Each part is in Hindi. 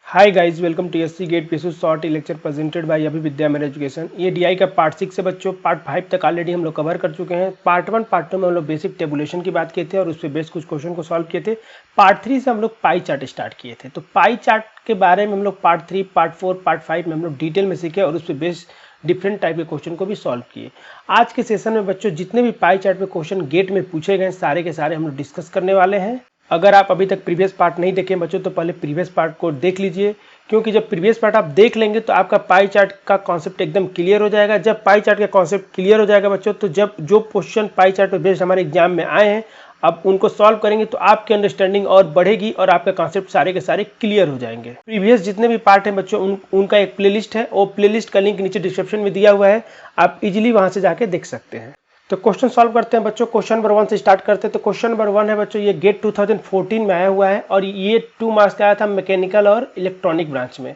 Hi guys, welcome to SC GATE PSU short lecture presented by Abhi Vidya मेरा एजुकेशन। ये डीआई का पार्ट 6 से बच्चों पार्ट 5 तक ऑलरेडी हम लोग कवर कर चुके हैं। पार्ट 1 पार्ट 2 में हम लोग बेसिक टेबुलेशन की बात किए थे और उस पर बेस कुछ क्वेश्चन को सॉल्व किए थे। पार्ट 3 से हम लोग पाई चार्ट स्टार्ट किए थे। तो पाई चार्ट के बारे में हम लोग पार्ट 3, पार्ट 4, पार्ट 5 में हम लोग डिटेल में सीखे और उस पर बेस डिफरेंट टाइप के क्वेश्चन को भी सॉल्व किए। आज के सेशन में बच्चों जितने भी पाई चार्ट पे क्वेश्चन गेट में पूछे गए सारे के सारे हम लोग डिस्कस करने वाले हैं। अगर आप अभी तक प्रीवियस पार्ट नहीं देखे बच्चों तो पहले प्रीवियस पार्ट को देख लीजिए, क्योंकि जब प्रीवियस पार्ट आप देख लेंगे तो आपका पाई चार्ट का कॉन्सेप्ट एकदम क्लियर हो जाएगा। जब पाई चार्ट का कॉन्सेप्ट क्लियर हो जाएगा बच्चों, तो जब जो क्वेश्चन पाई चार्ट पर बेस्ड हमारे एग्जाम में आए हैं अब उनको सॉल्व करेंगे तो आपकी अंडरस्टैंडिंग और बढ़ेगी और आपका कॉन्सेप्ट सारे के सारे क्लियर हो जाएंगे। प्रीवियस जितने भी पार्ट हैं बच्चों उनका एक प्लेलिस्ट है, वो प्लेलिस्ट का लिंक नीचे डिस्क्रिप्शन में दिया हुआ है, आप इजीली वहां से जाके देख सकते हैं। तो क्वेश्चन सॉल्व करते हैं बच्चों। क्वेश्चन नंबर 1 से स्टार्ट करते हैं। तो क्वेश्चन नंबर 1 है बच्चों, ये गेट 2014 में आया हुआ है और ये 2 मार्क्स का आया था मैकेनिकल और इलेक्ट्रॉनिक ब्रांच में।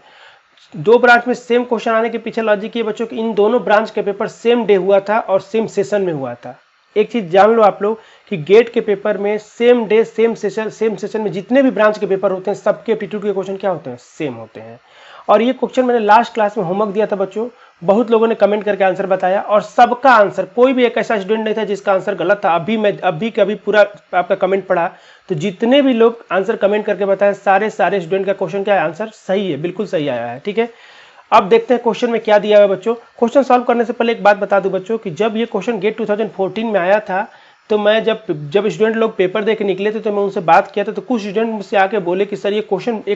दो ब्रांच में सेम क्वेश्चन आने के पीछे लॉजिक ये बच्चों कि इन दोनों ब्रांच के पेपर सेम डे हुआ था और सेम सेशन में हुआ था। एक चीज जान लो आप लोग कि गेट के पेपर में सेम डे सेम सेशन में जितने भी ब्रांच के पेपर होते हैं सबके एप्टीट्यूड के क्वेश्चन क्या होते हैं, सेम होते हैं। और ये क्वेश्चन मैंने लास्ट क्लास में होमवर्क दिया था बच्चों, बहुत लोगों ने कमेंट करके आंसर बताया और सबका आंसर, कोई भी एक ऐसा स्टूडेंट नहीं था जिसका आंसर गलत था। अभी पूरा आपका कमेंट पढ़ा तो जितने भी लोग आंसर कमेंट करके बताए सारे स्टूडेंट का क्वेश्चन क्या है, आंसर सही है, बिल्कुल सही आया है। ठीक है, अब देखते हैं क्वेश्चन में क्या दिया हुआ है बच्चों। क्वेश्चन सॉल्व करने से पहले एक बात बता दूं बच्चों कि जब ये क्वेश्चन गेट 2014 में आया था तो मैं जब स्टूडेंट लोग पेपर दे के निकले थे तो मैं उनसे बात किया था, तो कुछ स्टूडेंट मुझसे आके बोले कि सर ये एक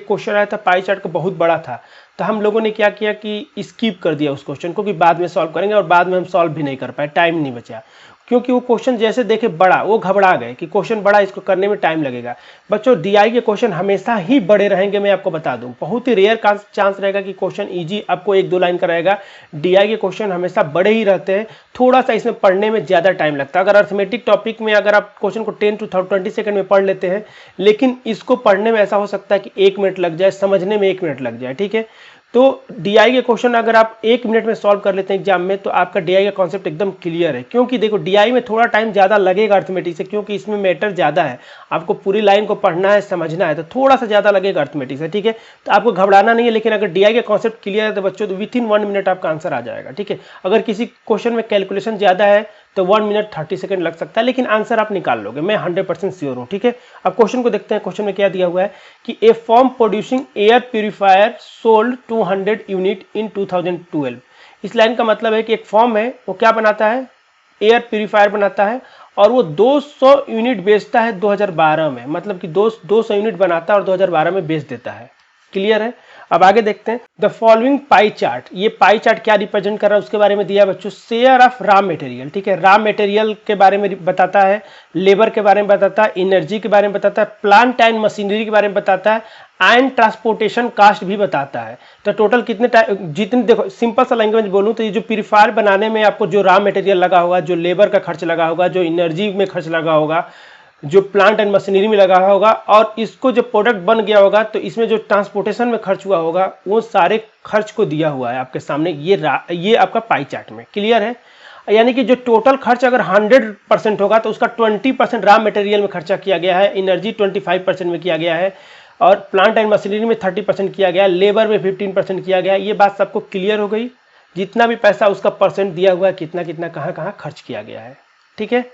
क्वेश्चन आया था पाई चार्ट का, बहुत बड़ा था। तो हम लोगों ने क्या किया कि स्किप कर दिया उस क्वेश्चन को कि बाद में सॉल्व करेंगे, और बाद में हम सॉल्व भी नहीं कर पाए, टाइम नहीं बचा। क्योंकि वो क्वेश्चन जैसे देखे बड़ा, वो घबरा गए कि क्वेश्चन बड़ा, इसको करने में टाइम लगेगा। बच्चों डीआई के क्वेश्चन हमेशा ही बड़े रहेंगे, मैं आपको बता दूं। बहुत ही रेयर चांस रहेगा कि क्वेश्चन इजी आपको 1-2 लाइन का रहेगा। डीआई के क्वेश्चन हमेशा बड़े ही रहते हैं, थोड़ा सा इसमें पढ़ने में ज्यादा टाइम लगता है। अगर अर्थमेटिक टॉपिक में अगर आप क्वेश्चन को 10 to 20 सेकंड में पढ़ लेते हैं, लेकिन इसको पढ़ने में ऐसा हो सकता है कि 1 मिनट लग जाए, समझने में 1 मिनट लग जाए। ठीक है, तो डीआई के क्वेश्चन अगर आप 1 मिनट में सॉल्व कर लेते हैं एग्जाम में तो आपका डीआई का कॉन्सेप्ट एकदम क्लियर है। क्योंकि देखो डीआई में थोड़ा टाइम ज्यादा लगेगा अर्थमेटिक से, क्योंकि इसमें मैटर ज्यादा है, आपको पूरी लाइन को पढ़ना है, समझना है, तो थोड़ा सा ज्यादा लगेगा अर्थमेटिक से। ठीक है, तो आपको घबराना नहीं है, लेकिन अगर डीआई का कॉन्सेप्ट क्लियर है तो बच्चों तो विथिन 1 मिनट आपका आंसर आ जाएगा। ठीक है, अगर किसी क्वेश्चन में कैलकुलेशन ज्यादा है तो 1 मिनट 30 सेकंड लग सकता है, लेकिन आंसर आप निकाल लोगे, मैं 100% श्योर हूं। ठीक है, अब क्वेश्चन को देखते हैं। क्वेश्चन में क्या दिया हुआ है कि a firm producing air purifier sold 200 unit in 2012। इस लाइन का मतलब है कि एक फर्म है, वो क्या बनाता है, एयर प्यूरिफायर बनाता है और वो 200 यूनिट बेचता है 2012 में, मतलब कि 200 यूनिट बनाता है और 2012 में बेच देता है। क्लियर है, अब आगे देखते हैं। द फॉलोइंग पाई चार्ट, ये पाई चार्ट क्या रिप्रेजेंट कर रहा है उसके बारे में दिया है बच्चों। शेयर ऑफ रॉ मटेरियल, ठीक है, रॉ मटेरियल के बारे में बताता है, लेबर के बारे में बताता है, एनर्जी के बारे में बताता है, प्लांट एंड मशीनरी के बारे में बताता है, एंड ट्रांसपोर्टेशन कास्ट भी बताता है। तो टोटल जितने देखो सिंपल सा लैंग्वेज बोलूं तो ये जो प्यूरिफायर बनाने में आपको जो रॉ मटेरियल लगा होगा, जो लेबर का खर्च लगा होगा, जो एनर्जी में खर्च लगा होगा, जो प्लांट एंड मशीनरी में लगा होगा, और इसको जो प्रोडक्ट बन गया होगा तो इसमें जो ट्रांसपोर्टेशन में खर्च हुआ होगा, वो सारे खर्च को दिया हुआ है आपके सामने ये आपका पाई चार्ट में। क्लियर है, यानी कि जो टोटल खर्च अगर 100% होगा तो उसका 20% रॉ मटेरियल में खर्चा किया गया है, एनर्जी 25% में किया गया है, और प्लांट एंड मशीनरी में 30% किया गया है, लेबर में 15% किया गया है। ये बात सबको क्लियर हो गई। जितना भी पैसा उसका परसेंट दिया हुआ है, कितना कितना कहाँ कहाँ खर्च किया गया है। ठीक है,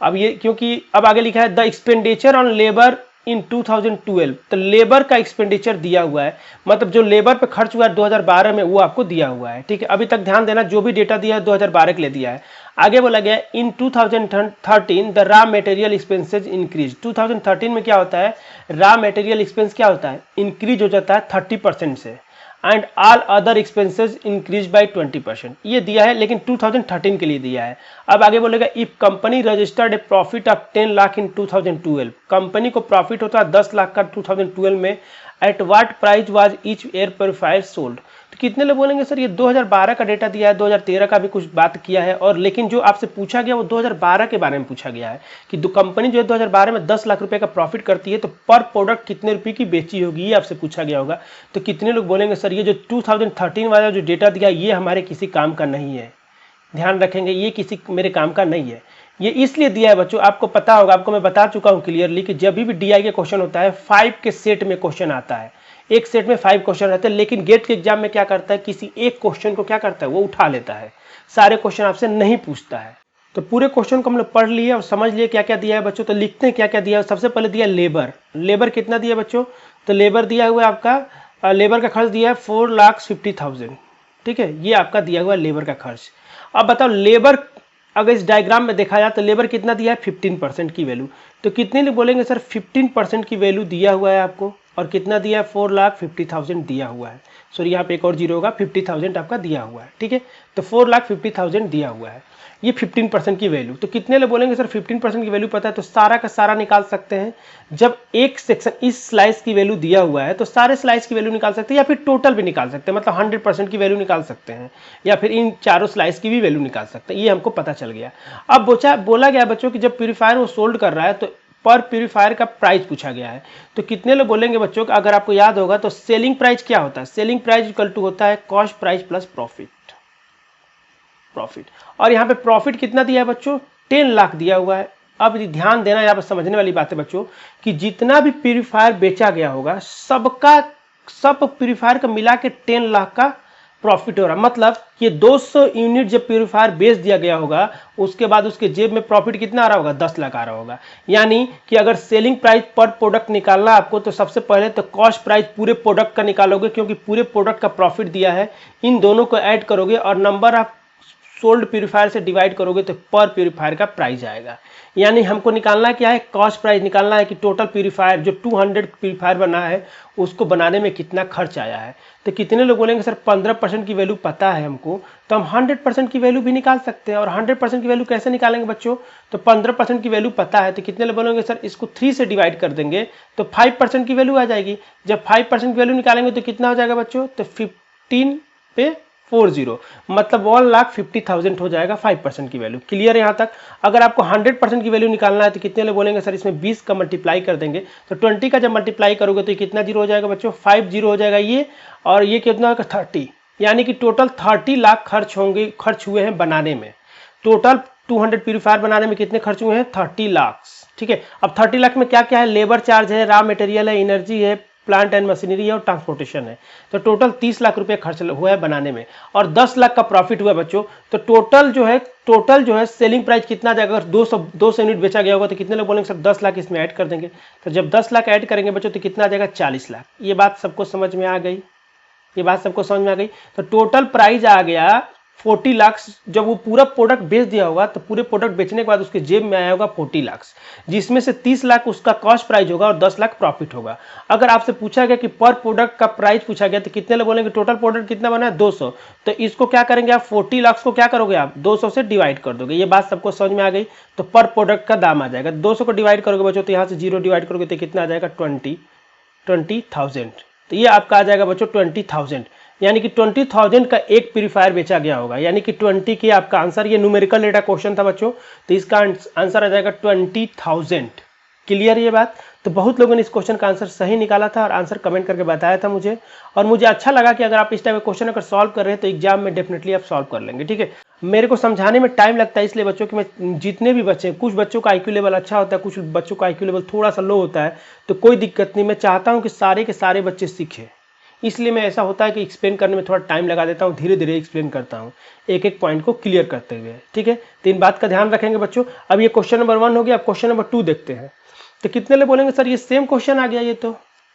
अब ये क्योंकि अब आगे लिखा है the expenditure on labour in 2012, तो लेबर का एक्सपेंडिचर दिया हुआ है, मतलब जो लेबर पे खर्च हुआ है 2012 में वो आपको दिया हुआ है। ठीक है, अभी तक ध्यान देना, जो भी डेटा दिया है 2012 के लिए दिया है। आगे बोला गया इन 2013 the raw material expenses increase. 2013 में क्या होता है, रॉ मटेरियल एक्सपेंस क्या होता है, इंक्रीज हो जाता है 30% से, and all other expenses increase by 20%, ये दिया है, लेकिन 2013 के लिए दिया है। अब आगे बोलेगा if company registered A profit of 10 lakh in 2012, company को प्रॉफिट होता है 10 लाख का 2012 में, at what price was each air purifier sold. तो कितने लोग बोलेंगे सर ये 2012 का डेटा दिया है, 2013 का भी कुछ बात किया है, और लेकिन जो आपसे पूछा गया वो 2012 के बारे में पूछा गया है कि कंपनी जो है 2012 में 10 लाख रुपए का प्रॉफिट करती है तो पर प्रोडक्ट कितने रुपए की बेची होगी, ये आपसे पूछा गया होगा। तो कितने लोग बोलेंगे सर ये जो 2013 वाला जो डेटा दिया ये हमारे किसी काम का नहीं है, ध्यान रखेंगे ये किसी मेरे काम का नहीं है। ये इसलिए दिया है बच्चों, आपको पता होगा, आपको मैं बता चुका हूं क्लियरली कि जब भी डीआई के क्वेश्चन होता है 5 के सेट में क्वेश्चन आता है। एक सेट में 5 क्वेश्चन रहते हैं, लेकिन गेट के एग्जाम में क्या करता है, किसी एक क्वेश्चन को क्या करता है, वो उठा लेता है, सारे क्वेश्चन आपसे नहीं पूछता है। तो पूरे क्वेश्चन को हम लोग पढ़ लिए और समझ लिए क्या क्या दिया है बच्चों। तो लिखते हैं क्या क्या दिया है। सबसे पहले दिया लेबर। लेबर कितना दिया बच्चों, तो लेबर दिया हुआ है आपका, लेबर का खर्च दिया है 4,50,000, ठीक है, ये आपका दिया हुआ है लेबर का खर्च। अब बताओ लेबर अगर इस डायग्राम में देखा जाए तो लेबर कितना दिया है, 15% की वैल्यू। तो कितने लोग बोलेंगे सर 15% की वैल्यू दिया हुआ है आपको, और कितना दिया है, 4,50,000 दिया हुआ है। सॉरी यहाँ पे एक और जीरो होगा, 50,000 आपका दिया हुआ है, ठीक है। तो 4,50,000 दिया हुआ है, ये 15% की वैल्यू। तो कितने लोग बोलेंगे सर 15% की वैल्यू पता है, तो सारा का सारा निकाल सकते हैं। जब एक सेक्शन इस स्लाइस की वैल्यू दिया हुआ है तो सारे स्लाइस की वैल्यू निकाल सकते हैं, या फिर टोटल भी निकाल सकते हैं, मतलब 100% की वैल्यू निकाल सकते हैं, या फिर इन चारों स्लाइस की भी वैल्यू निकाल सकते हैं। ये हमको पता चल गया। अब बोला गया बच्चों कि जब प्यूरीफायर वो सोल्ड कर रहा है तो पर प्यूरीफायर का प्राइस पूछा गया है। तो कितने लोग बोलेंगे बच्चों, अगर आपको याद होगा तो सेलिंग प्राइस क्या होता है, सेलिंग प्राइस इक्वल टू होता है कॉस्ट प्राइस प्लस प्रॉफिट। और यहाँ पे प्रॉफिट कितना दिया है बच्चों, 10 लाख दिया हुआ है। अब ध्यान देना, यहाँ पर समझने वाली बात है बच्चों कि जितना भी प्यूरीफायर बेचा गया होगा सब प्यूरीफायर का मिला के 10 लाख का प्रॉफिट हो रहा है। मतलब ये 200 यूनिट जब प्यूरीफायर बेच दिया गया होगा उसके बाद उसके जेब में प्रॉफिट कितना आ रहा होगा, 10 लाख आ रहा होगा। यानी कि अगर सेलिंग प्राइस पर प्रोडक्ट निकालना आपको, तो सबसे पहले तो कॉस्ट प्राइस पूरे प्रोडक्ट का निकालोगे, क्योंकि पूरे प्रोडक्ट का प्रॉफिट दिया है। इन दोनों को ऐड करोगे और नंबर ऑफ सोल्ड प्यूरीफायर से डिवाइड करोगे तो पर प्यूरीफायर का प्राइस आएगा। यानी हमको निकालना क्या है, कॉस्ट प्राइस निकालना है कि टोटल प्यूरीफायर जो 200 प्यूरीफायर बना है उसको बनाने में कितना खर्च आया है। तो कितने लोग बोलेंगे सर 15% की वैल्यू पता है हमको, तो हम 100% की वैल्यू भी निकाल सकते हैं। और 100% की वैल्यू कैसे निकालेंगे बच्चों, तो 15% की वैल्यू पता है, तो कितने लोग बोलेंगे सर इसको 3 से डिवाइड कर देंगे तो 5% की वैल्यू आ जाएगी। जब 5% की वैल्यू निकालेंगे तो कितना हो जाएगा बच्चों, तो 15 पे 40, मतलब 1,50,000 हो जाएगा 5% की वैल्यू। क्लियर है यहाँ तक। अगर आपको 100% की वैल्यू निकालना है तो कितने लोग बोलेंगे सर इसमें 20 का मल्टीप्लाई कर देंगे, तो 20 का जब मल्टीप्लाई करोगे तो ये कितना जीरो हो जाएगा बच्चों, 5 जीरो हो जाएगा ये, और ये कितना होगा 30। यानी कि टोटल 30 लाख खर्च हुए हैं बनाने में। टोटल 200 प्यूरीफायर बनाने में कितने खर्च हुए हैं, 30 लाख, ठीक है। अब 30 लाख में क्या क्या है, लेबर चार्ज है, रॉ मटेरियल है, एनर्जी है, प्लांट एंड मशीनरी है और ट्रांसपोर्टेशन है। तो टोटल 30 लाख रुपए खर्च हुआ है बनाने में, और 10 लाख का प्रॉफिट हुआ बच्चों। तो टोटल जो है सेलिंग प्राइस कितना जाएगा, अगर 200 यूनिट बेचा गया होगा तो कितने लोग बोलेंगे सर 10 लाख इसमें ऐड कर देंगे। तो जब 10 लाख ऐड करेंगे बच्चों तो कितना आ जाएगा, 40 लाख। ये बात सबको समझ में आ गई, ये बात सबको समझ में आ गई। तो टोटल प्राइस आ गया 40 लाख। जब वो पूरा प्रोडक्ट बेच दिया होगा तो पूरे प्रोडक्ट बेचने के बाद उसके जेब में आया होगा 40 लाख, जिसमें से 30 लाख उसका कॉस्ट प्राइस होगा और 10 लाख प्रॉफिट होगा। अगर आपसे पूछा गया कि पर प्रोडक्ट का प्राइस पूछा गया तो कितने लोग बोलेंगे टोटल प्रोडक्ट कितना बना है, 200। तो इसको क्या करेंगे आप, 40 लाख को क्या करोगे आप, 200 से डिवाइड कर दोगे। ये बात सबको समझ में आ गई। तो पर प्रोडक्ट का दाम आ जाएगा, 200 को डिवाइड करोगे बच्चों तो यहाँ से 0 डिवाइड करोगे तो कितना आ जाएगा, 20,000। तो ये आपका आ जाएगा बच्चों 20,000। यानी कि 20,000 का एक प्यूरीफायर बेचा गया होगा, यानी कि 20 के आपका आंसर, ये न्यूमेरिकल डेटा क्वेश्चन था बच्चों, तो इसका आंसर आ जाएगा 20,000। क्लियर ये बात। तो बहुत लोगों ने इस क्वेश्चन का आंसर सही निकाला था और आंसर कमेंट करके बताया था मुझे, और मुझे अच्छा लगा कि अगर आप इस टाइप का क्वेश्चन अगर सॉल्व कर रहे हैं तो एग्जाम में डेफिनेटली आप सॉल्व कर लेंगे, ठीक है। मेरे को समझाने में टाइम लगता है, इसलिए बच्चों कि मैं जितने भी बच्चे, कुछ बच्चों का IQ लेवल अच्छा होता है, कुछ बच्चों का IQ लेवल थोड़ा सा लो होता है, तो कोई दिक्कत नहीं। मैं चाहता हूँ कि सारे के सारे बच्चे सीखें, इसलिए मैं ऐसा होता है कि एक्सप्लेन करने में थोड़ा टाइम लगा देता हूँ, धीरे धीरे एक्सप्लेन करता हूँ एक एक पॉइंट को क्लियर करते हुए, ठीक है। तो इन बात का ध्यान रखेंगे बच्चों। अब ये क्वेश्चन नंबर 1 हो गया, अब क्वेश्चन नंबर 2 देखते हैं। तो कितने लोग बोलेंगे सर ये सेम क्वेश्चन आ गया, ये तो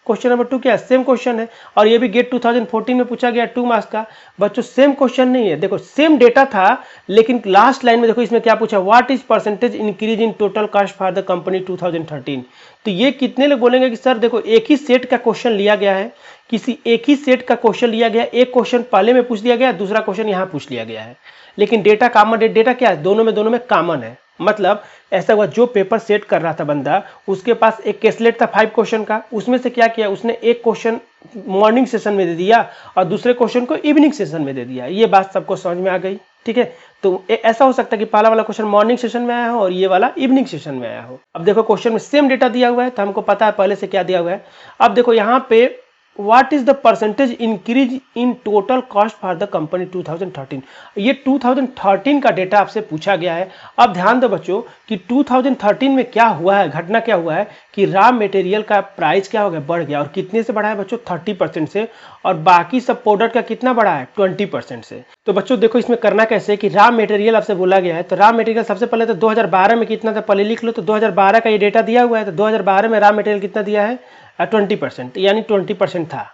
क्वेश्चन नंबर 2 क्या है, सेम क्वेश्चन है, और ये भी गेट 2014 में पूछा गया 2 मार्क्स का। बच्चों सेम क्वेश्चन नहीं है, देखो सेम डेटा था, लेकिन लास्ट लाइन में देखो इसमें क्या पूछा, what is percentage increase in total cost for the company 2013। तो ये कितने लोग बोलेंगे कि सर देखो एक ही सेट का क्वेश्चन लिया गया है, किसी एक ही सेट का क्वेश्चन लिया गया, एक क्वेश्चन पहले में पूछ दिया गया, दूसरा क्वेश्चन यहाँ पूछ लिया गया है, लेकिन डेटा कॉमन, डेटा क्या है, दोनों में कॉमन है। मतलब ऐसा हुआ जो पेपर सेट कर रहा था बंदा, उसके पास एक केसलेट था 5 क्वेश्चन का, उसमें से क्या किया, उसने एक क्वेश्चन मॉर्निंग सेशन में दे दिया और दूसरे क्वेश्चन को इवनिंग सेशन में दे दिया। ये बात सबको समझ में आ गई, ठीक है। तो ऐसा हो सकता है कि पहला वाला क्वेश्चन मॉर्निंग सेशन में आया हो और ये वाला इवनिंग सेशन में आया हो। अब देखो क्वेश्चन में सेम डेटा दिया हुआ है, तो हमको पता है पहले से क्या दिया हुआ है। अब देखो यहाँ पे what is the percentage increase in total cost for the company 2013। ये 2013 का डेटा आपसे पूछा गया है। अब ध्यान दो बच्चों कि 2013 में क्या हुआ है, घटना क्या हुआ है कि रॉ मटेरियल का प्राइस क्या हो गया, बढ़ गया। और कितने से बढ़ा है बच्चों, 30% से। और बाकी सब प्रोडक्ट का कितना बढ़ा है, 20% से। तो बच्चों देखो इसमें करना कैसे कि रॉ मटेरियल आपसे बोला गया है, तो रॉ मटेरियल सबसे पहले तो 2012 में कितना था पहले लिख लो। तो 2012 का ये डेटा दिया हुआ है, तो 2012 में रॉ मटेरियल कितना दिया है, 20%, यानी 20% था।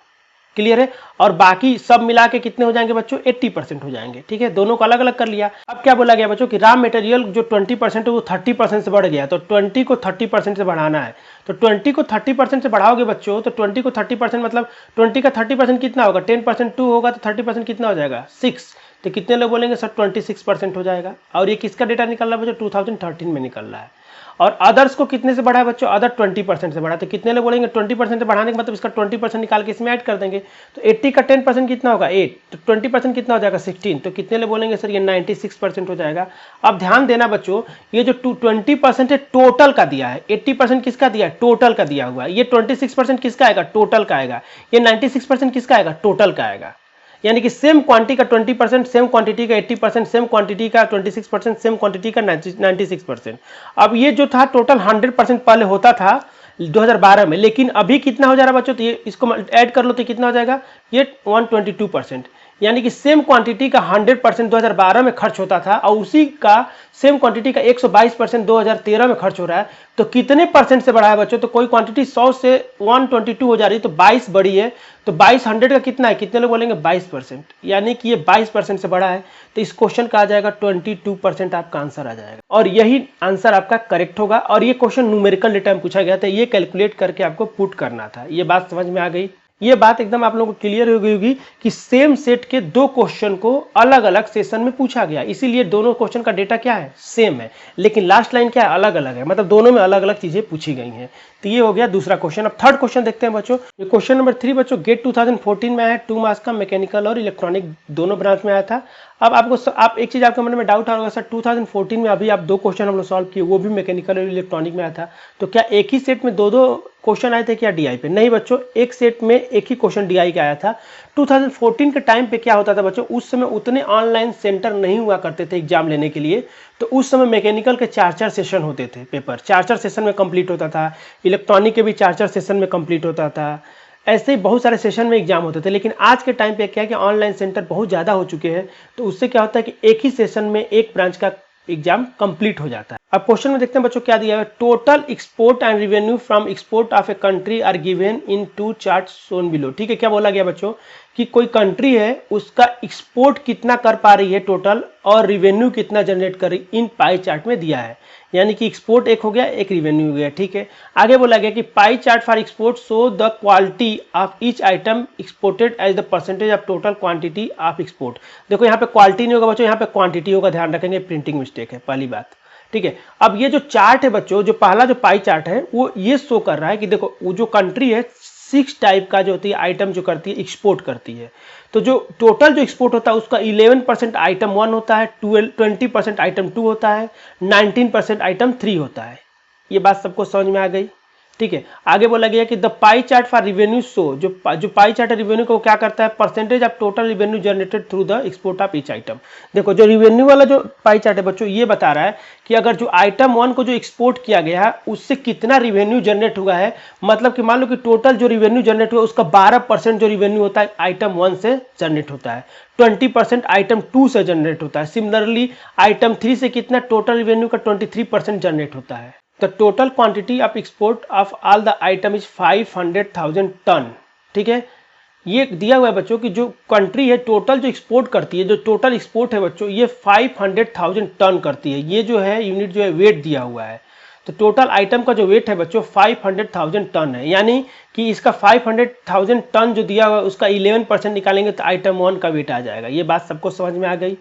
क्लियर है। और बाकी सब मिला के कितने हो जाएंगे बच्चों, 80% हो जाएंगे। ठीक है, दोनों को अलग अलग कर लिया। अब क्या बोला गया बच्चों कि रॉ मटेरियल जो 20% है वो 30% से बढ़ गया, तो 20 को 30% से बढ़ाना है। तो 20 को 30% से बढ़ाओगे बच्चों, तो 20 को 30% मतलब 20 का 30% कितना होगा, 10% 2 होगा, तो 30% कितना हो जाएगा, 6। तो कितने लोग बोलेंगे सर 26% हो जाएगा। और ये किसका डेटा निकल रहा है बच्चों, 2013 में निकल रहा है। और अदर्स को कितने से बढ़ा है बच्चों, अदर 20% से बढ़ा। तो कितने लोग बोलेंगे 20% से बढ़ाने के मतलब इसका 20% निकाल के इसमें ऐड कर देंगे। तो 80 का 10% कितना होगा, 8। तो 20% कितना हो जाएगा, 16। तो कितने लोग बोलेंगे सर ये 96% हो जाएगा। अब ध्यान देना बच्चों, ये जो 20% है टोटल का दिया है, 80% किसका दिया है, टोटल का दिया हुआ है। ये 26% किसका आएगा, टोटल का आएगा। ये 96% किसका आएगा, टोटल का आएगा। यानी कि सेम क्वांटिटी का 20%, सेम क्वांटिटी का 80%, सेम क्वांटिटी का 26%, सेम क्वांटिटी का 96%। अब ये जो था टोटल 100% पहले होता था 2012 में, लेकिन अभी कितना हो जा रहा है बच्चों, तो ये इसको ऐड कर लो तो कितना हो जाएगा, ये 122%। यानी कि सेम क्वांटिटी का 100% 2012 में खर्च होता था और उसी का सेम क्वांटिटी का 122% 2013 में खर्च हो रहा है। तो कितने परसेंट से बढ़ा है बच्चों, तो कोई क्वांटिटी 100 से 122 हो जा रही है, तो 22 बढ़ी है। तो 22 100 का कितना है, कितने लोग बोलेंगे 22%, यानी कि ये 22% से बढ़ा है। तो इस क्वेश्चन का आ जाएगा 22% आपका आंसर आ जाएगा, और यही आंसर आपका करेक्ट होगा। और ये क्वेश्चन न्यूमेरिकल डेटा में पूछा गया था, ये कैलकुलेट करके आपको पुट करना था। ये बात समझ में आ गई। ये बात एकदम आप लोगों को क्लियर हो गई होगी कि सेम सेट के दो क्वेश्चन को अलग अलग सेशन में पूछा गया, इसीलिए दोनों क्वेश्चन का डेटा क्या है, सेम है, लेकिन लास्ट लाइन क्या है, अलग अलग है। मतलब दोनों में अलग अलग चीजें पूछी गई हैं। तो ये हो गया दूसरा क्वेश्चन। अब थर्ड क्वेश्चन देखते हैं बच्चों। ये क्वेश्चन नंबर 3 बच्चों गेट 2014 में आया, 2 मार्क्स का, मैकेनिकल और इलेक्ट्रॉनिक दोनों ब्रांच में आया था। अब आप एक चीज आपके मन में डाउट आ होगा सर 2014 में अभी आप 2 क्वेश्चन हम लोग सॉल्व किए, वो भी मैकेनिकल और इलेक्ट्रॉनिक में आया था, तो क्या एक ही सेट में दो क्वेश्चन आए थे क्या डीआई पे? नहीं बच्चों, एक सेट में एक ही क्वेश्चन डीआई का आया था। 2014 के टाइम पे क्या होता था बच्चों, उस समय उतने ऑनलाइन सेंटर नहीं हुआ करते थे एग्जाम लेने के लिए, तो उस समय मैकेनिकल के 4-4 सेशन होते थे, पेपर 4-4 सेशन में कंप्लीट होता था, इलेक्ट्रॉनिक के भी 4-4 सेशन में कंप्लीट होता था। ऐसे ही बहुत सारे सेशन में एग्जाम होते थे। लेकिन आज के टाइम पे क्या है कि ऑनलाइन सेंटर बहुत ज़्यादा हो चुके हैं, तो उससे क्या होता है कि एक ही सेशन में एक ब्रांच का एग्जाम कंप्लीट हो जाता है। अब क्वेश्चन में देखते हैं बच्चों क्या दिया है। Total export and revenue from export of a country are given in 2 charts shown below. ठीक है, क्या बोला गया बच्चों कि कोई कंट्री है उसका एक्सपोर्ट कितना कर पा रही है टोटल, और रेवेन्यू कितना जनरेट कर रही, इन पाई चार्ट में दिया है। यानी कि एक्सपोर्ट एक हो गया, एक रेवेन्यू हो गया। ठीक है, आगे बोला गया कि pie chart for export show the quality of each item exported as the percentage of total quantity of export. देखो यहाँ पे क्वालिटी नहीं होगा बच्चों, यहाँ पे क्वांटिटी होगा, ध्यान रखेंगे, प्रिंटिंग मिस्टेक है पहली बात। ठीक है, अब ये जो चार्ट है बच्चों, जो पहला जो पाई चार्ट है वो ये शो कर रहा है कि देखो वो जो कंट्री है 6 टाइप का जो होती है आइटम जो करती है, एक्सपोर्ट करती है। तो जो टोटल जो एक्सपोर्ट होता है उसका 11% आइटम 1 होता है, 20% आइटम 2 होता है, 19% आइटम 3 होता है। ये बात सबको समझ में आ गई। ठीक है, आगे बोला गया कि the pi chart for revenue show, जो पाई चार्ट है रिवेन्यू को क्या करता है, percentage of total revenue generated through the export of each item. देखो जो रिवेन्यू वाला जो पाई चार्ट है बच्चों, ये बता रहा है कि अगर जो आइटम 1 को जो एक्सपोर्ट किया गया है उससे कितना रिवेन्यू जनरेट हुआ है। मतलब कि मान लो कि टोटल जो रिवेन्यू जनरेट हुआ उसका 12% जो रिवेन्यू होता है आइटम 1 से जनरेट होता है, 20% आइटम 2 से जनरेट होता है। सिमिलरली आइटम 3 से कितना टोटल रिवेन्यू का 23% जनरेट होता है। The total quantity of export of all the item is 500,000 ton. ठीक है, ये दिया हुआ है बच्चों कि जो कंट्री है टोटल जो एक्सपोर्ट करती है, जो टोटल एक्सपोर्ट है बच्चों ये 500,000 टन करती है। ये जो है यूनिट जो है वेट दिया हुआ है, तो टोटल आइटम का जो वेट है बच्चों 500,000 टन है। यानी कि इसका 500,000 टन जो दिया हुआ है उसका 11% निकालेंगे तो आइटम 1 का वेट आ जाएगा। ये बात सबको समझ में आ गई।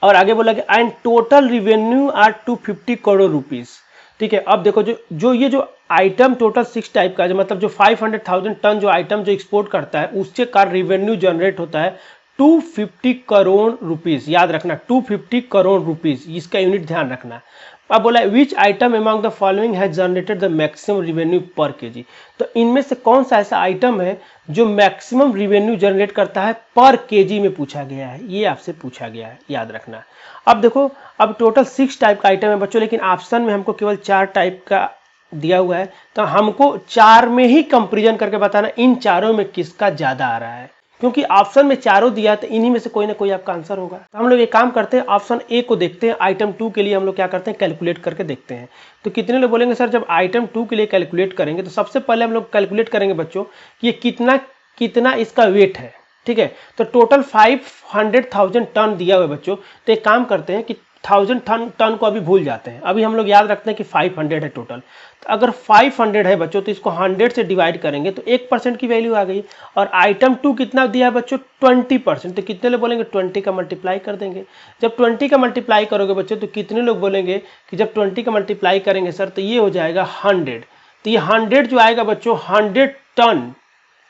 और आगे बोला कि and total revenue are 250 crore rupees. ठीक है, अब देखो जो ये जो आइटम टोटल 6 टाइप का है, मतलब जो 500,000 टन जो आइटम जो एक्सपोर्ट करता है उससे का रिवेन्यू जनरेट होता है 250 करोड़ रुपीस। याद रखना 250 करोड़ रुपीस, इसका यूनिट ध्यान रखना। अब बोला विच item among the following has generated the maximum revenue पर केजी। तो इनमें से कौन सा ऐसा आइटम है जो मैक्सिमम रिवेन्यू जनरेट करता है पर केजी में पूछा गया है, ये आपसे पूछा गया है, याद रखना। अब देखो, अब टोटल 6 टाइप का आइटम है बच्चों, लेकिन ऑप्शन में हमको केवल 4 टाइप का दिया हुआ है, तो हमको 4 में ही कंपेरिजन करके बताना इन चारों में किसका ज्यादा आ रहा है, क्योंकि ऑप्शन में चारों दिया तो इन्हीं में से कोई ना कोई आपका आंसर होगा। तो हम लोग ये काम करते हैं, ऑप्शन ए को देखते हैं। आइटम 2 के लिए हम लोग क्या करते हैं, कैलकुलेट करके देखते हैं। तो कितने लोग बोलेंगे सर जब आइटम 2 के लिए कैलकुलेट करेंगे तो सबसे पहले हम लोग कैलकुलेट करेंगे बच्चों कि ये कितना कितना इसका वेट है, ठीक है। तो टोटल 500,000 टन दिया हुआ है बच्चों। तो एक काम करते हैं कि 1000 टन को अभी भूल जाते हैं, अभी हम लोग याद रखते हैं कि 500 है टोटल। तो अगर 500 है बच्चों तो इसको 100 से डिवाइड करेंगे तो 1% की वैल्यू आ गई। और आइटम 2 कितना दिया है बच्चों, 20%। तो कितने लोग बोलेंगे 20 का मल्टीप्लाई कर देंगे। जब 20 का मल्टीप्लाई करोगे बच्चों तो कितने लोग बोलेंगे कि जब 20 का मल्टीप्लाई करेंगे सर तो ये हो जाएगा 100। तो ये 100 जो आएगा बच्चों 100 टन,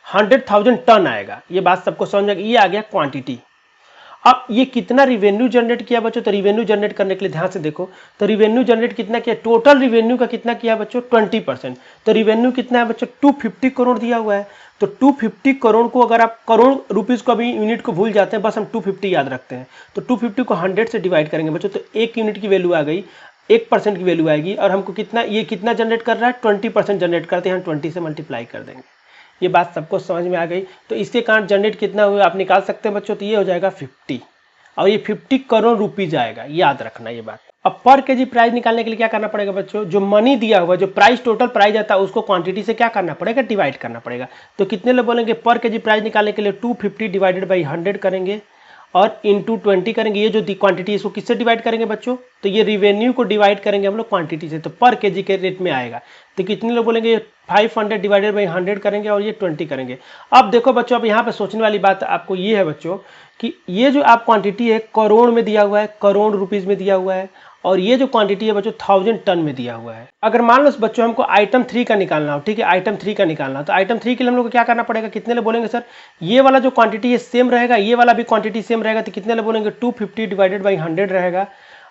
100,000 टन आएगा। ये बात सबको समझ में, ये आ गया क्वांटिटी। अब ये कितना रिवेन्यू जनरेट किया बच्चों, तो रिवेन्यू जनरेट करने के लिए ध्यान से देखो, तो रिवेन्यू जनरेट कितना किया, टोटल रिवेन्यू का कितना किया बच्चों 20%। तो रिवेन्यू कितना है बच्चों 250 करोड़ दिया हुआ है। तो 250 करोड़ को अगर आप करोड़ रुपीस को अभी यूनिट को भूल जाते हैं, बस हम 250 याद रखते हैं। तो 250 को 100 से डिवाइड करेंगे बच्चों तो 1 यूनिट की वैल्यू आ गई, 1% की वैल्यू आएगी। और हमको कितना, ये कितना जनरेट कर रहा है 20% जनरेट करते हैं, हम 20 से मल्टीप्लाई कर देंगे। ये बात सबको समझ में आ गई। तो इसके कारण जनरेट कितना हुआ आप निकाल सकते हैं बच्चों, तो ये हो जाएगा 50 और ये 50 करोड़ रुपीज आएगा, याद रखना ये बात। अब पर केजी प्राइस निकालने के लिए क्या करना पड़ेगा बच्चों, जो मनी दिया हुआ, जो प्राइस टोटल प्राइस आता है उसको क्वांटिटी से क्या करना पड़ेगा, डिवाइड करना पड़ेगा। तो कितने लोग बोलेंगे पर केजी प्राइस निकालने के लिए 250 डिवाइडेड बाई 100 करेंगे और इंटू 20 करेंगे। ये जो क्वांटिटी इसको किससे डिवाइड करेंगे बच्चों, तो ये रिवेन्यू को डिवाइड करेंगे हम लोग क्वांटिटी से, तो पर केजी के रेट में आएगा। तो कितने लोग बोलेंगे 500 डिवाइडेड बाई 100 करेंगे और ये 20 करेंगे। अब देखो बच्चों, अब यहाँ पे सोचने वाली बात आपको ये है बच्चों कि ये जो आप क्वांटिटी है करोड़ में दिया हुआ है, करोड़ रुपीज में दिया हुआ है, और ये जो क्वांटिटी है बच्चों 1000 टन में दिया हुआ है। अगर मान लो बच्चों हमको आइटम 3 का निकालना हो, ठीक है, आइटम 3 का निकालना हो, तो आइटम 3 के लिए हम लोग को क्या करना पड़ेगा, कितने लोग बोलेंगे सर ये वाला जो क्वांटिटी है सेम रहेगा, ये वाला भी क्वांटिटी सेम रहेगा। तो कितने लोग बोलेंगे 250 डिवाइडेड बाई 100 रहेगा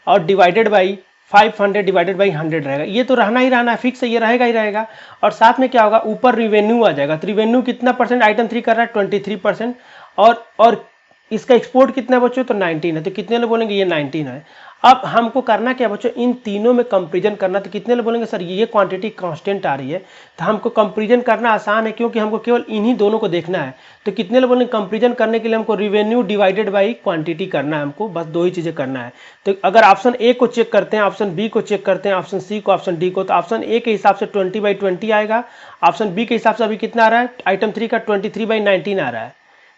और डिवाइडेड बाई 500 डिवाइडेड बाई 100 रहेगा। ये तो रहना ही रहना है, फिक्स है, ये रहेगा ही रहेगा। और साथ में क्या होगा, ऊपर रिवेन्यू आ जाएगा। तो रिवेन्यू कितना परसेंट आइटम 3 कर रहा है 23%, और इसका एक्सपोर्ट कितना है बच्चों, तो 19 है। तो कितने लोग बोलेंगे ये 19 है। अब हमको करना क्या बच्चों, इन तीनों में कंपेरिजन करना। तो कितने लोग बोलेंगे सर ये क्वांटिटी कांस्टेंट आ रही है, तो हमको कंपेरिजन करना आसान है क्योंकि हमको केवल इन्हीं दोनों को देखना है। तो कितने लोग बोलेंगे कंपेरिजन करने के लिए हमको रिवेन्यू डिवाइडेड बाई क्वांटिटी करना है, हमको बस 2 ही चीजें करना है। तो अगर ऑप्शन ए को चेक करते हैं, ऑप्शन बी को चेक करते हैं, ऑप्शन सी को, ऑप्शन डी को, तो ऑप्शन ए के हिसाब से 20/20 आएगा। ऑप्शन बी के हिसाब से अभी कितना आ रहा है, आइटम 3 का 23/19 आ रहा है,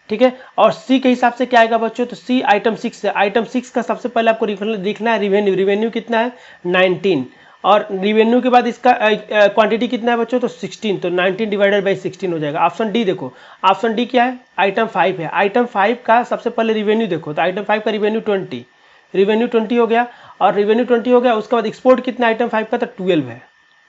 ठीक है। और सी के हिसाब से क्या आएगा बच्चों, तो सी आइटम 6 है। आइटम 6 का सबसे पहले आपको लिखना है रिवेन्यू, रिवेन्यू कितना है 19, और रिवेन्यू के बाद इसका क्वांटिटी कितना है बच्चों, तो 16। तो 19 डिवाइडेड बाई 16 हो जाएगा। ऑप्शन डी देखो, ऑप्शन डी क्या है, आइटम 5 है। आइटम 5 का सबसे पहले रिवेन्यू देखो, तो आइटम 5 का रिवेन्यू 20, रिवेन्यू 20 हो गया, और रिवेन्यू 20 हो गया। उसके बाद एक्सपोर्ट कितना आइटम 5 का, तो 12 है,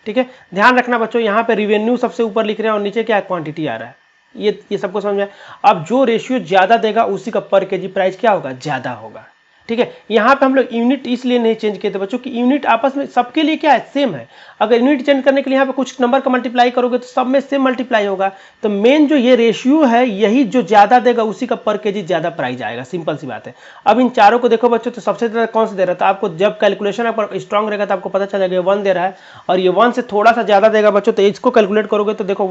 ठीक है। ध्यान रखना बच्चों, यहाँ पे रिवेन्यू सबसे ऊपर लिख रहे हैं और नीचे क्या क्वांटिटी आ रहा है, ये सबको समझ में। अब जो रेशियो ज्यादा देगा उसी का पर केजी प्राइस क्या होगा, ज्यादा होगा, ठीक है। यहाँ पे हम लोग यूनिट इसलिए नहीं चेंज किए थे बच्चों कि यूनिट आपस में सबके लिए क्या है, सेम है। अगर यूनिट चेंज करने के लिए यहाँ पे कुछ नंबर का मल्टीप्लाई करोगे तो सब में सेम मल्टीप्लाई होगा। तो मेन जो ये रेशियो है, यही जो ज्यादा देगा उसी का पर केजी ज्यादा प्राइस आएगा, सिंपल सी बात है। अब इन चारों को देखो बच्चों, तो सबसे ज्यादा कौन सा दे रहा था आपको, जब कैलकुलेशन आपका स्ट्रॉन्ग रहेगा तो आपको पता चल जाएगा 1 दे रहा है, और ये 1 से थोड़ा सा ज्यादा देगा बच्चों, तो इसको कैलकुलेट करोगे तो देखो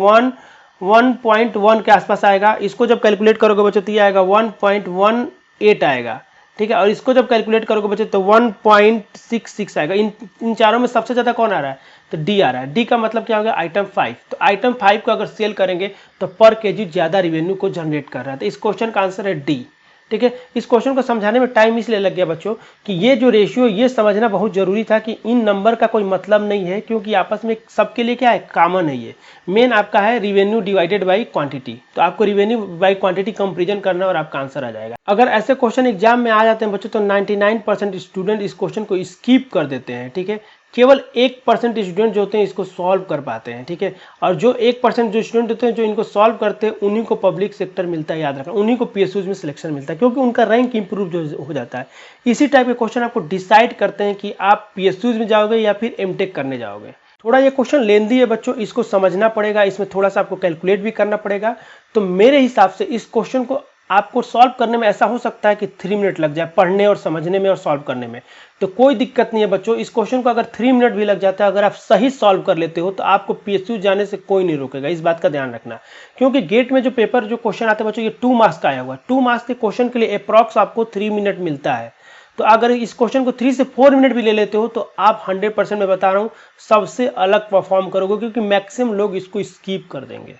1.1 के आसपास आएगा। इसको जब कैलकुलेट करोगे बच्चों तो ये आएगा 1.18 आएगा, ठीक है। और इसको जब कैलकुलेट करोगे बच्चों तो 1.66 आएगा। इन चारों में सबसे ज्यादा कौन आ रहा है, तो डी आ रहा है। डी का मतलब क्या हो गया, आइटम 5। तो आइटम 5 को अगर सेल करेंगे तो पर केजी ज्यादा रिवेन्यू को जनरेट कर रहा है। तो इस क्वेश्चन का आंसर है डी, ठीक है। इस क्वेश्चन को समझाने में टाइम इसलिए लग गया बच्चों कि ये जो रेशियो, ये समझना बहुत जरूरी था कि इन नंबर का कोई मतलब नहीं है, क्योंकि आपस में सबके लिए क्या है, कॉमन है। ये मेन आपका है रिवेन्यू डिवाइडेड बाई क्वांटिटी। तो आपको रिवेन्यू बाई क्वांटिटी कंपेरिजन करना और आपका आंसर आ जाएगा। अगर ऐसे क्वेश्चन एग्जाम में आ जाते हैं बच्चों तो 99% स्टूडेंट इस क्वेश्चन को स्किप कर देते हैं, ठीक है। केवल 1% स्टूडेंट जो होते हैं इसको सॉल्व कर पाते हैं, ठीक है। और जो 1% जो स्टूडेंट होते हैं जो इनको सॉल्व करते हैं उन्हीं को पब्लिक सेक्टर मिलता है, याद रखना, उन्हीं को पीएसयूज में सिलेक्शन मिलता है, क्योंकि उनका रैंक इंप्रूव जो हो जाता है। इसी टाइप के क्वेश्चन आपको डिसाइड करते हैं कि आप पीएसयूज में जाओगे या फिर एमटेक करने जाओगे। थोड़ा ये क्वेश्चन लेंदी है बच्चों, इसको समझना पड़ेगा, इसमें थोड़ा सा आपको कैलकुलेट भी करना पड़ेगा। तो मेरे हिसाब से इस क्वेश्चन को आपको सॉल्व करने में ऐसा हो सकता है कि 3 मिनट लग जाए, पढ़ने और समझने में और सॉल्व करने में। तो कोई दिक्कत नहीं है बच्चों, इस क्वेश्चन को अगर 3 मिनट भी लग जाता है, अगर आप सही सॉल्व कर लेते हो तो आपको पीएसयू जाने से कोई नहीं रोकेगा, इस बात का ध्यान रखना। क्योंकि गेट में जो पेपर जो क्वेश्चन आते हैं बच्चों, ये 2 मार्क्स का आया हुआ है। 2 मार्क्स के क्वेश्चन के लिए अप्रॉक्स आपको 3 मिनट मिलता है। तो अगर इस क्वेश्चन को 3 से 4 मिनट भी ले लेते हो तो आप 100% मैं बता रहा हूँ सबसे अलग परफॉर्म करोगे, क्योंकि मैक्सिमम लोग इसको स्किप कर देंगे।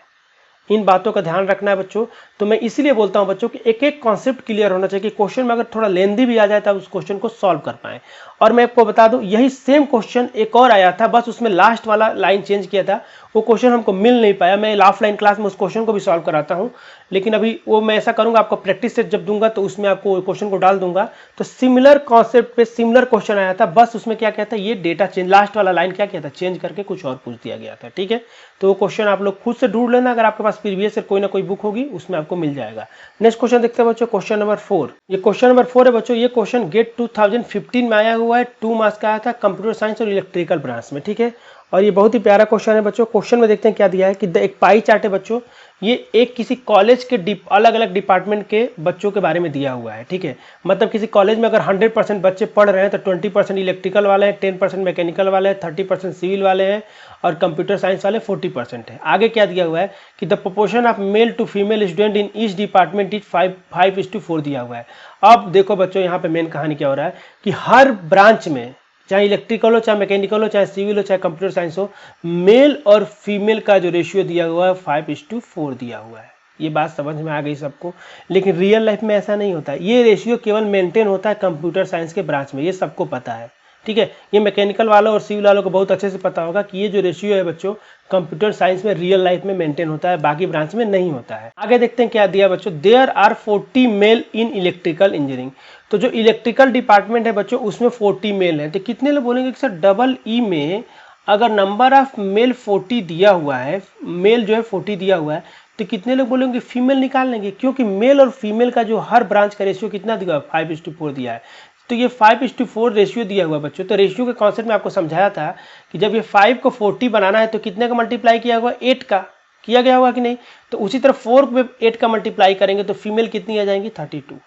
इन बातों का ध्यान रखना है बच्चों। तो मैं इसीलिए बोलता हूं बच्चों कि एक एक कॉन्सेप्ट क्लियर होना चाहिए कि क्वेश्चन में अगर थोड़ा लेंदी भी आ जाए तो उस क्वेश्चन को सॉल्व कर पाए। और मैं आपको बता दूं, यही सेम क्वेश्चन एक और आया था, बस उसमें लास्ट वाला लाइन चेंज किया था। वो क्वेश्चन हमको मिल नहीं पाया। मैं ऑफलाइन क्लास में उस क्वेश्चन को भी सॉल्व कराता हूं, लेकिन अभी वो मैं ऐसा करूंगा, आपको प्रैक्टिस सेट जब दूंगा तो उसमें आपको क्वेश्चन को डाल दूंगा। तो सिमिलर कॉन्सेप्ट पे सिमिलर क्वेश्चन आया था, बस उसमें क्या किया था, ये डेटा चेंज, लास्ट वाला लाइन क्या किया था, चेंज करके कुछ और पूछ दिया गया था, ठीक है। तो वो क्वेश्चन आप लोग खुद से ढूंढ लेना, अगर आपके पास प्रीवियस से कोई ना कोई बुक होगी उसमें आपको मिल जाएगा। नेक्स्ट क्वेश्चन देखते हैं बच्चों, क्वेश्चन नंबर 4। ये क्वेश्चन नंबर 4 है बच्चों। ये क्वेश्चन गेट 2015 में आया हुआ है, 2 मार्क्स का आया था, कंप्यूटर साइंस और इलेक्ट्रिकल ब्रांच में, ठीक है। और ये बहुत ही प्यारा क्वेश्चन है बच्चों। क्वेश्चन में देखते हैं क्या दिया है कि एक पाई चार्ट है बच्चों। ये एक किसी कॉलेज के अलग अलग डिपार्टमेंट के बच्चों के बारे में दिया हुआ है, ठीक है। मतलब किसी कॉलेज में अगर 100% बच्चे पढ़ रहे हैं तो 20% इलेक्ट्रिकल वाले हैं, 10% मैकेनिकल वाले हैं, 30% सिविल वाले हैं और कंप्यूटर साइंस वाले 40% है। आगे क्या दिया हुआ है कि the proportion of male to female student in each department is 5:4 दिया हुआ है। अब देखो बच्चों, यहाँ पे मेन कहानी क्या हो रहा है कि हर ब्रांच में, चाहे इलेक्ट्रिकल हो, चाहे मैकेनिकल हो, चाहे सिविल हो, चाहे कंप्यूटर साइंस हो, मेल और फीमेल का जो रेशियो दिया हुआ है 5:4 दिया हुआ है। ये बात समझ में आ गई सबको। लेकिन रियल लाइफ में ऐसा नहीं होता है, ये रेशियो केवल मेंटेन होता है कंप्यूटर साइंस के ब्रांच में, ये सबको पता है, ठीक है। ये मैकेनिकल वालों और सिविल वालों को बहुत अच्छे से पता होगा कि ये जो रेशियो है बच्चों कंप्यूटर साइंस में रियल लाइफ में मेंटेन होता है, बाकी ब्रांच में नहीं होता है। आगे देखते हैं क्या दिया बच्चों, there are 40 male in electrical engineering. तो जो इलेक्ट्रिकल डिपार्टमेंट है बच्चों उसमें 40 मेल है। तो कितने लोग बोलेंगे कि सर डबल ई में अगर नंबर ऑफ मेल 40 दिया हुआ है, मेल जो है 40 दिया हुआ है, तो कितने लोग बोलेंगे फीमेल निकाल लेंगे, क्योंकि मेल और फीमेल का जो हर ब्रांच का रेशियो कितना दिया हुआ है 5:4 दिया है। तो ये 5:4 रेशियो दिया हुआ बच्चों। तो रेशियो के कॉन्सेप्ट में आपको समझाया था कि जब ये 5 को 40 बनाना है तो कितने का मल्टीप्लाई किया हुआ, 8 का किया गया होगा कि नहीं। तो उसी तरह 4 में 8 का मल्टीप्लाई करेंगे तो फीमेल कितनी आ जाएंगी 32।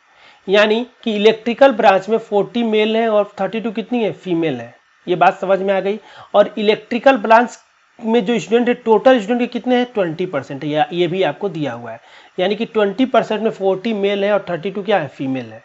यानी कि इलेक्ट्रिकल ब्रांच में 40 मेल है और 32 कितनी है, फीमेल है। ये बात समझ में आ गई। और इलेक्ट्रिकल ब्रांच में जो स्टूडेंट है, टोटल स्टूडेंट के कितने हैं 20% है, ये भी आपको दिया हुआ है। यानी कि 20% में 40 मेल है और 32 क्या है, फीमेल है।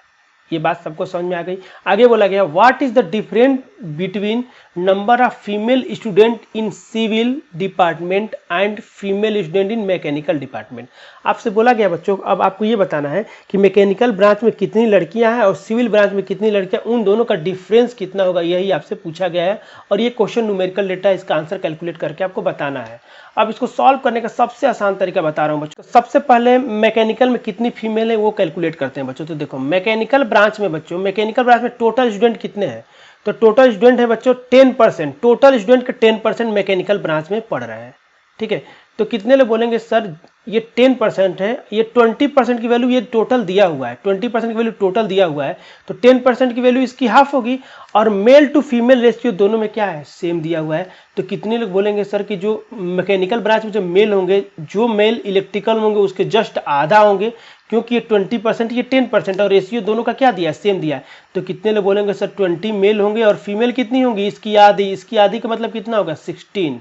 ये बात सबको समझ में आ गई। आगे बोला गया what is the difference between number of female student in civil department and female student in mechanical department. आपसे बोला गया बच्चों, अब आपको ये बताना है कि मैकेनिकल ब्रांच में कितनी लड़कियां हैं और सिविल ब्रांच में कितनी लड़कियां, उन दोनों का डिफरेंस कितना होगा, यही आपसे पूछा गया है। और ये क्वेश्चन न्यूमेरिकल डेटा, इसका आंसर कैलकुलेट करके आपको बताना है। अब इसको सॉल्व करने का सबसे आसान तरीका बता रहा हूं बच्चों। सबसे पहले मैकेनिकल में कितनी फीमेल है वो कैलकुलेट करते हैं बच्चों। तो देखो मैकेनिकल ब्रांच में बच्चों, मैकेनिकल ब्रांच में टोटल स्टूडेंट कितने हैं, तो टोटल स्टूडेंट है बच्चों 10%। टोटल स्टूडेंट के 10% मैकेनिकल ब्रांच में पढ़ रहे हैं, ठीक है। तो कितने लोग बोलेंगे सर ये 10% है, ये 20% की वैल्यू ये टोटल दिया हुआ है, 20% की वैल्यू टोटल दिया हुआ है, तो 10% की वैल्यू इसकी हाफ होगी। और मेल टू फीमेल रेशियो दोनों में क्या है, सेम दिया हुआ है। तो कितने लोग बोलेंगे सर कि जो मैकेनिकल ब्रांच में जो मेल होंगे, जो मेल इलेक्ट्रिकल में होंगे उसके जस्ट आधा होंगे, क्योंकि ये 20% ये 10% और रेशियो दोनों का क्या दिया है, सेम दिया है। तो कितने लोग बोलेंगे सर 20 मेल होंगे और फीमेल कितनी होंगी, इसकी आधी। इसकी आधी का मतलब कितना होगा 16।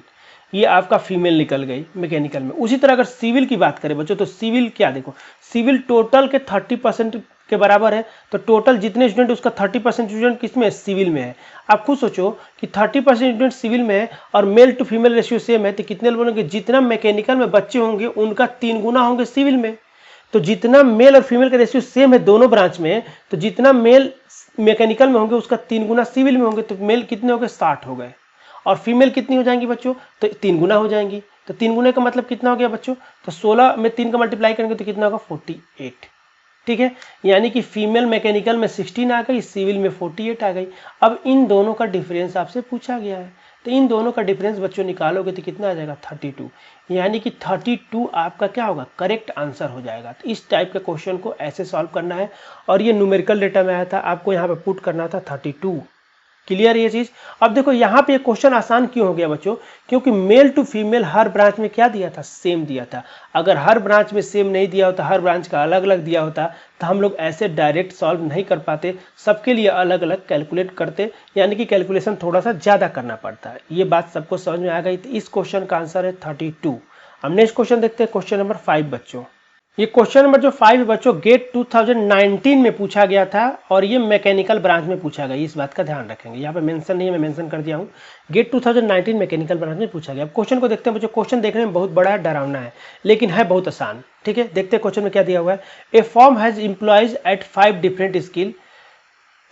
ये आपका फीमेल निकल गई मैकेनिकल में। उसी तरह अगर सिविल की बात करें बच्चों, तो सिविल क्या देखो, सिविल टोटल के 30% के बराबर है। तो टोटल जितने स्टूडेंट उसका 30% स्टूडेंट किस में है, सिविल में है। आप खुद सोचो कि 30% स्टूडेंट सिविल में है और male to female ratio same है, तो कितने लोगों के जितना मैकेनिकल में बच्चे होंगे उनका 3 गुना होंगे सिविल में। तो जितना मेल और फीमेल का रेशियो सेम है दोनों ब्रांच में, तो जितना मेल मैकेनिकल में होंगे उसका 3 गुना सिविल में होंगे। तो मेल कितने हो गए, 60 हो गए। और फीमेल कितनी हो जाएंगी बच्चों, तो 3 गुना हो जाएंगी। तो 3 गुने का मतलब कितना हो गया बच्चों, तो 16 में 3 का मल्टीप्लाई करेंगे तो कितना होगा 48, ठीक है, यानी कि फीमेल मैकेनिकल में 16 आ गई, सिविल में 48 आ गई। अब इन दोनों का डिफरेंस आपसे पूछा गया है, तो इन दोनों का डिफरेंस बच्चों निकालोगे तो कितना आ जाएगा 32, यानी कि 32 आपका क्या होगा करेक्ट आंसर हो जाएगा। तो इस टाइप के क्वेश्चन को ऐसे सॉल्व करना है, और ये न्यूमेरिकल डेटा में आया था, आपको यहाँ पे पुट करना था 32। क्लियर ये चीज। अब देखो यहाँ पे क्वेश्चन आसान क्यों हो गया बच्चों, क्योंकि मेल टू फीमेल हर ब्रांच में क्या दिया था, सेम दिया था। अगर हर ब्रांच में सेम नहीं दिया होता, हर ब्रांच का अलग अलग दिया होता, तो हम लोग ऐसे डायरेक्ट सॉल्व नहीं कर पाते, सबके लिए अलग अलग कैलकुलेट करते, यानी कि कैलकुलेशन थोड़ा सा ज्यादा करना पड़ता है। ये बात सबको समझ में आ गई। तो इस क्वेश्चन का आंसर है 32। अब नेक्स्ट क्वेश्चन देखते हैं, क्वेश्चन नंबर 5 बच्चों। ये क्वेश्चन नंबर जो 5 बच्चों गेट 2019 में पूछा गया था, और ये मैकेनिकल ब्रांच में पूछा गया, इस बात का ध्यान रखेंगे। यहाँ पे मेंशन नहीं है, मैं मेंशन कर दिया हूँ, गेट 2019 मैकेनिकल ब्रांच में पूछा गया। अब क्वेश्चन को देखते हैं बच्चों। क्वेश्चन देखने में बहुत बड़ा है, डरावना है, लेकिन है बहुत आसान। ठीक है, देखते हैं क्वेश्चन में क्या दिया हुआ है। A form has employees at 5 different skill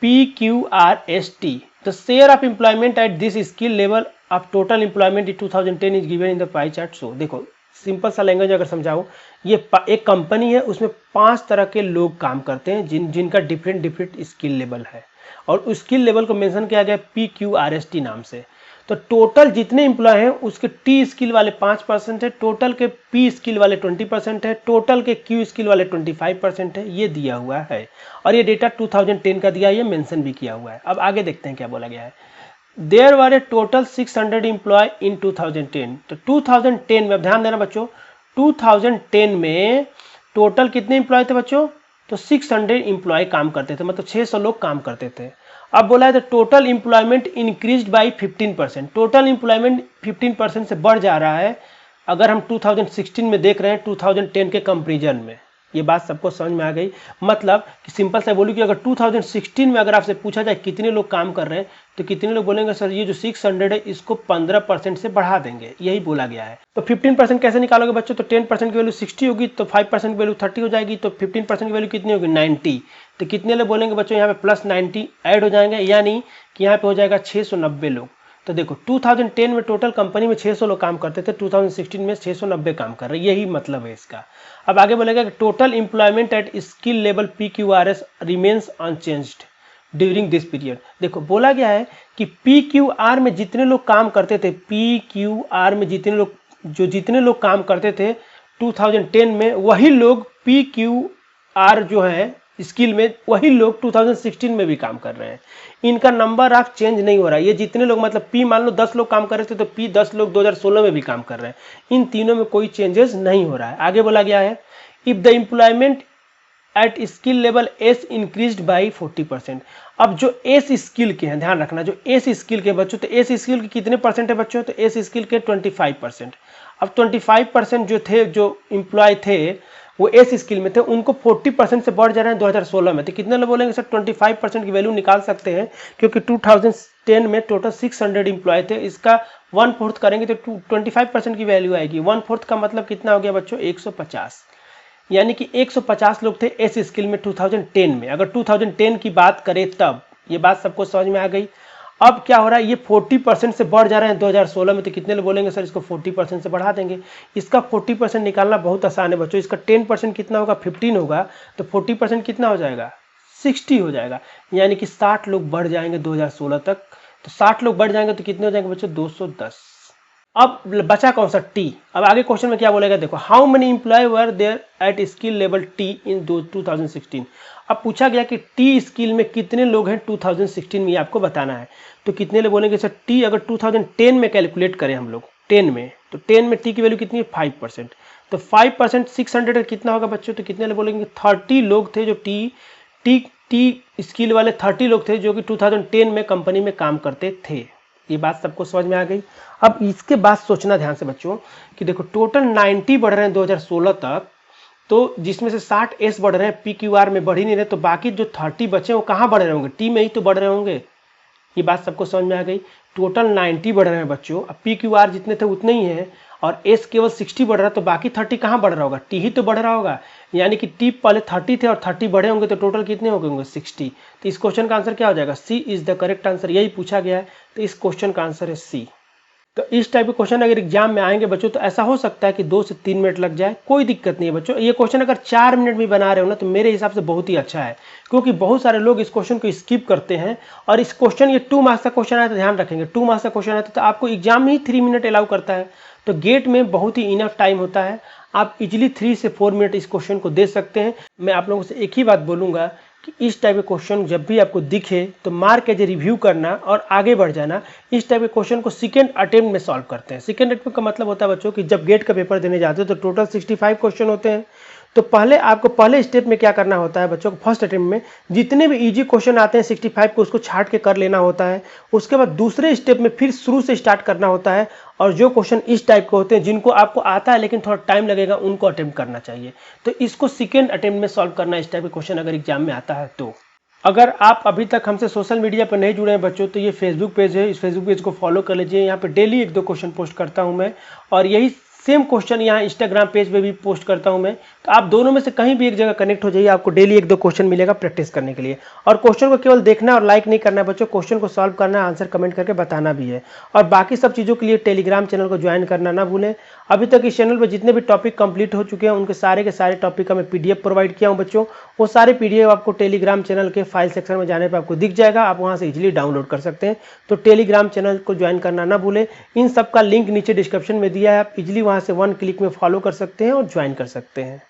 PQRST, the share of employment at this skill level of total employment in 2010 is given in the pie chart. So देखो सिंपल सा लैंग्वेज अगर समझाओ, ये एक कंपनी है, उसमें 5 तरह के लोग काम करते हैं, जिनका डिफरेंट डिफरेंट स्किल लेवल है, और उस स्किल लेवल को मेंशन किया गया PQRST नाम से। तो टोटल जितने एम्प्लॉय हैं उसके T स्किल वाले 5% है, टोटल के P स्किल वाले 20% है, टोटल के Q स्किल वाले 25% है, ये दिया हुआ है। और ये डेटा 2010 का दिया है, ये मेंशन भी किया हुआ है। अब आगे देखते हैं क्या बोला गया है। There were a total 600 employee in 2010। तो 2010 में, अब ध्यान देना बच्चों, 2010 में टोटल कितने एम्प्लॉय थे बच्चों, तो 600 एम्प्लॉय काम करते थे, मतलब 600 लोग काम करते थे। अब बोला है तो total employment increased by 15%। Total employment 15% से बढ़ जा रहा है, अगर हम 2016 में देख रहे हैं 2010 के कंपेरिजन में। ये बात सबको समझ में आ गई। मतलब कि सिंपल सा बोलूँ कि अगर 2016 में अगर आपसे पूछा जाए कितने लोग काम कर रहे हैं, तो कितने लोग बोलेंगे सर ये जो 600 है इसको 15% से बढ़ा देंगे, यही बोला गया है। तो 15% कैसे निकालोगे बच्चों, तो 10% की वैल्यू 60 होगी, तो 5% की वैल्यू 30 हो जाएगी, तो 15% की वैल्यू कितनी होगी 90। तो कितने लोग बोलेंगे बच्चों, यहाँ पे प्लस 90 ऐड हो जाएंगे, यानी कि यहाँ पे हो जाएगा 690 लोग। तो देखो 2010 में टोटल कंपनी में 600 लोग काम करते थे, 2016 में 690 काम कर रहे हैं, यही मतलब है इसका। अब आगे बोलेगा कि total employment at skill level PQRS remains unchanged during this period. देखो बोला गया है कि PQR में जितने लोग काम करते थे, PQR में जितने लोग काम करते थे 2010 में, वही लोग PQR जो है स्किल में, वही लोग 2016 में भी काम कर रहे हैं। इनका नंबर ऑफ चेंज नहीं हो रहा है। ये जितने लोग, मतलब P मान लो 10 लोग काम कर रहे थे, तो P 10 लोग 2016 में भी काम कर रहे हैं। इन तीनों में कोई चेंजेस नहीं हो रहा है। आगे बोला गया है if the employment at skill level S increased by 40%। अब जो S स्किल के हैं, ध्यान रखना, जो S स्किल के बच्चों, तो S स्किल के कितने परसेंट है बच्चों, तो S स्किल के 25%। अब 25% जो थे, जो एम्प्लॉय थे वो S स्किल में थे, उनको 40% से बढ़ जा रहे हैं 2016 में। तो कितने लोग बोलेंगे सर 25% की वैल्यू निकाल सकते हैं, क्योंकि 2010 में टोटल 600 एम्प्लॉय थे, इसका 1/4 करेंगे तो 25% की वैल्यू आएगी। 1/4 का मतलब कितना हो गया बच्चों, 150, यानी कि 150 लोग थे S स्किल में 2010 में। अगर 2010 की बात करें तब, ये बात सबको समझ में आ गई। अब क्या हो रहा है, ये 40% से बढ़ जा रहे हैं 2016 में, तो कितने लोग बोलेंगे सर इसको 40% से बढ़ा देंगे। इसका 40% निकालना बहुत आसान है बच्चों। इसका 10% कितना होगा, 15 होगा, तो 40% कितना हो जाएगा, 60 हो जाएगा, यानी कि 60 लोग बढ़ जाएंगे 2016 तक। तो 60 लोग बढ़ जाएंगे तो कितने हो जाएंगे बच्चों, 210। अब बचा कौन सा, T। अब आगे क्वेश्चन में क्या बोलेगा, देखो how many employ were there at skill level T in 2016। अब पूछा गया कि T स्किल में कितने लोग हैं 2016 में, ये आपको बताना है। तो कितने लोग बोलेंगे सर T अगर 2010 में कैलकुलेट करें हम लोग 10 में, तो 10 में T की वैल्यू कितनी है 5%। तो 5% 600 कितना होगा बच्चों, तो कितने लोग बोलेंगे 30 लोग थे जो T स्किल वाले 30 लोग थे जो कि 2010 में कंपनी में काम करते थे। ये बात सबको समझ में आ गई। अब इसके बाद सोचना ध्यान से बच्चों कि देखो टोटल 90 बढ़ रहे हैं 2016 तक, तो जिसमें से 60 S बढ़ रहे हैं, PQR में बढ़ ही नहीं रहे, तो बाकी जो 30 बचे वो कहाँ बढ़ रहे होंगे, T में ही तो बढ़ रहे होंगे। ये बात सबको समझ में आ गई। टोटल 90 बढ़ रहे हैं बच्चों, अब PQR जितने थे उतने ही हैं, और S केवल 60 बढ़ रहा है, तो बाकी 30 कहाँ बढ़ रहा होगा, T ही तो बढ़ रहा होगा। यानी कि T पहले 30 थे और 30 बढ़े होंगे, तो टोटल कितने हो गए होंगे 60। तो इस क्वेश्चन का आंसर क्या हो जाएगा, C is the correct answer. यही पूछा गया है, तो इस क्वेश्चन का आंसर है C। तो इस टाइप के क्वेश्चन अगर एग्जाम में आएंगे बच्चों तो ऐसा हो सकता है कि 2 से 3 मिनट लग जाए, कोई दिक्कत नहीं है बच्चों। ये क्वेश्चन अगर 4 मिनट में बना रहे हो ना तो मेरे हिसाब से बहुत ही अच्छा है, क्योंकि बहुत सारे लोग इस क्वेश्चन को स्किप करते हैं। और इस क्वेश्चन ये 2 मार्क्स का क्वेश्चन आया तो ध्यान रखेंगे, 2 मार्क्स का क्वेश्चन आया तो आपको एग्जाम में ही 3 मिनट अलाउ करता है, तो गेट में बहुत ही इनफ टाइम होता है। आप इजिली 3 से 4 मिनट इस क्वेश्चन को दे सकते हैं। मैं आप लोगों से एक ही बात बोलूँगा कि इस टाइप के क्वेश्चन जब भी आपको दिखे तो मार्क एज ए रिव्यू करना और आगे बढ़ जाना। इस टाइप के क्वेश्चन को सेकंड अटेम्प्ट में सॉल्व करते हैं। सेकंड अटेम्प्ट का मतलब होता है बच्चों कि जब गेट का पेपर देने जाते हो तो टोटल 65 क्वेश्चन होते हैं। तो पहले आपको पहले स्टेप में क्या करना होता है बच्चों को, फर्स्ट अटेम्प्ट में जितने भी इजी क्वेश्चन आते हैं 65 को उसको छाट के कर लेना होता है। उसके बाद दूसरे स्टेप में फिर शुरू से स्टार्ट करना होता है, और जो क्वेश्चन इस टाइप के होते हैं जिनको आपको आता है लेकिन थोड़ा टाइम लगेगा उनको अटेम्प्ट करना चाहिए। तो इसको सेकेंड अटेम्प्ट में सॉल्व करना इस टाइप के क्वेश्चन अगर एग्जाम में आता है तो। अगर आप अभी तक हमसे सोशल मीडिया पर नहीं जुड़े हैं बच्चों तो ये फेसबुक पेज है, इस फेसबुक पेज को फॉलो कर लीजिए। यहाँ पे डेली 1-2 क्वेश्चन पोस्ट करता हूँ मैं, और यही सेम क्वेश्चन यहाँ इंस्टाग्राम पेज पे भी पोस्ट करता हूँ मैं। तो आप दोनों में से कहीं भी एक जगह कनेक्ट हो जाइए, आपको डेली 1-2 क्वेश्चन मिलेगा प्रैक्टिस करने के लिए। और क्वेश्चन को केवल देखना और लाइक नहीं करना है बच्चों, क्वेश्चन को सॉल्व करना है, आंसर कमेंट करके बताना भी है। और बाकी सब चीज़ों के लिए टेलीग्राम चैनल को ज्वाइन करना ना भूलें। अभी तक इस चैनल पर जितने भी टॉपिक कंप्लीट हो चुके हैं उनके सारे के सारे टॉपिक का मैं PDF प्रोवाइड किया हूँ बच्चों। वो सारे PDF आपको टेलीग्राम चैनल के फाइल सेक्शन में जाने पर आपको दिख जाएगा, आप वहाँ से इजीली डाउनलोड कर सकते हैं। तो टेलीग्राम चैनल को ज्वाइन करना ना भूलें। इन सब का लिंक नीचे डिस्क्रिप्शन में दिया है, आप इजीली वहाँ से 1 क्लिक में फॉलो कर सकते हैं और ज्वाइन कर सकते हैं।